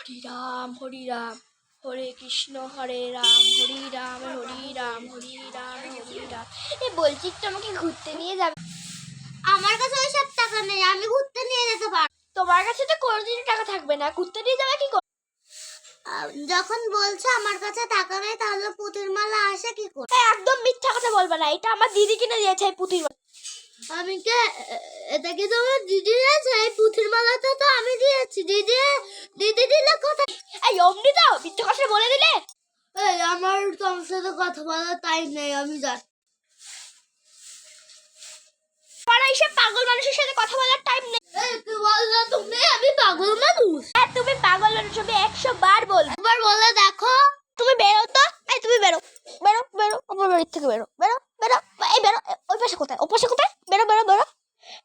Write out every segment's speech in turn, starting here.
হরি রাম হরি রাম, হরে কৃষ্ণ হরে রাম, হরি রাম হরি রাম, হরি রাম হরি রাম। এ বলছি একটু আমাকে ঘুরতে নিয়ে যাবে? আমার কাছে ওই সব টাকা নেই, আমি ঘুরতে নিয়ে যেতে পারবো। তোমার কাছে তো কোনোদিনই টাকা থাকবে না, ঘুরতে নিয়ে যাবে কি করে? যখন বলছো আমার কাছে টাকা নেই, তাহলে পুতির মালা আসে কি করে? একদম মিথ্যা কথা বলবে না, এটা আমার দিদি কিনে দিয়েছে এই পুঁতির মালা। আমি কে? এটা কি তোমার দিদি দিয়েছে? এই পুতির মালাটা তো আমি দিয়েছি। দিদি দিদি দিলে কোথায়? এই অমনি তো মিথ্যা কথা বলে দিলে। এই আমার তোমার সাথে কথা বলার টাইম নেই, আমি যাচ্ছি। আমার এইসব পাগল মানুষের সাথে কথা বলার টাইম নেই। কি বললো তুমি? আমি পাগল মানুষ? আর তুমি পাগল মানুষ হবে 100 বার বলবো। একবার বলে দেখো। তুমি বেরো তো, এই তুমি বেরো বেরো বেরো, আমার বাড়ির থেকে বেরো বেরো বেরো, এই বেরো। ওই পাশে কোথায়? ও পাশে কোথায়? বেরো বেরো বেরো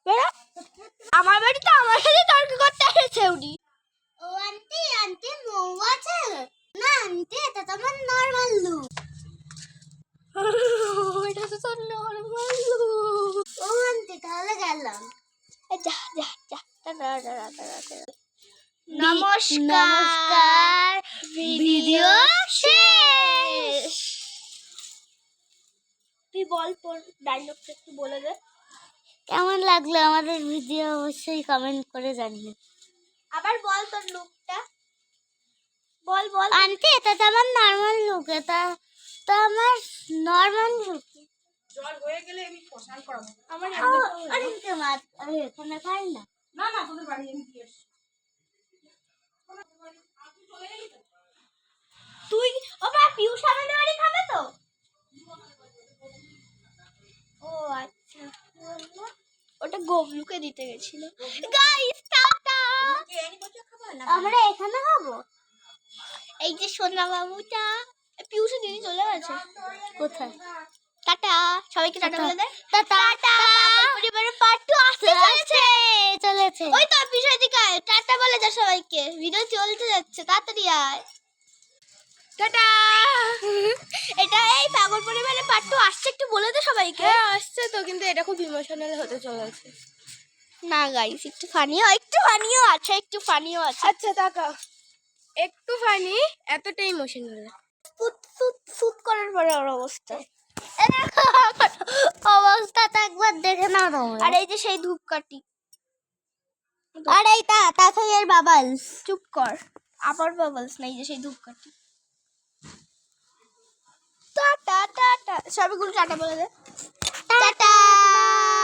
বেরো। আমার বাড়িতে আমার সাথে তর্ক করতে এসেছে উনি। ও আন্টি, আন্টি মৌ আছে না? আন্টি এটা তো আমার নর্মাল লুক। এটা তো তোর নরমাল। ও আন্টি তাহলে গেলাম। যা যা যা। নমস্কার, নমস্কার, ভিডিও শেষ। তুই বল তোর ডায়লগটা একটু বলে দে। কেমন লাগলো আমাদের ভিডিও অবশ্যই কমেন্ট করে জানিয়ে। আবার বল তোর লুকটা, বল বল। আন্টি এটা তো আমার নর্মাল লুক, এটা তো আমার নর্মাল লুক। জল হয়ে গেলে আমি কষাই করাবো। আমার আরে মাছ আমি এখানে খাই না। না না, তোদের বাড়ি আমি দিয়ে এসছি। তুই ও মা পিউষ আমাদের বাড়ি খাবে তো? ও আচ্ছা, ওটা গবলুকে দিতে গেছিল। Guys tata. আমরা এখানে খাবো। এই যে সোনা বাবুটা, পিউষ দিদি চলে গেছে। কোথায়? টাটা, সবাইকে টাটা বলে দে। টাটা। পরিবারের পার্ট 2 আসতে চলেছে। চলেছে। ওই তো পিছনে দিকে আয়, টাটা বলে যা সবাইকে, ভিডিও চলতে যাচ্ছে, তাড়াতাড়ি আয়। টাটা। এটা এই পাগল পরিবারের পার্ট 2 আসছে, একটু বলে দে সবাইকে। হ্যাঁ আসছে তো, কিন্তু এটা খুব ইমোশনাল হতে চলেছে। না গাইস, একটু ফানিও, একটু ফানিও আছে, একটু ফানিও আছে। আচ্ছা তাকাও, একটু ফানি, এতটা ইমোশনাল। সুত সুত সুত করার পরে ওর অবস্থা। অবস্থাটা একবার দেখে নাও তোমরা। আর এই যে সেই ধূপকাঠি। আর এইটা তাছাড়া বাবলস। চুপ কর, আবার বাবলস নাই, যে সেই ধূপকাঠি। টাটা টাটা, সবগুলো টাটা বলে দে। টাটা।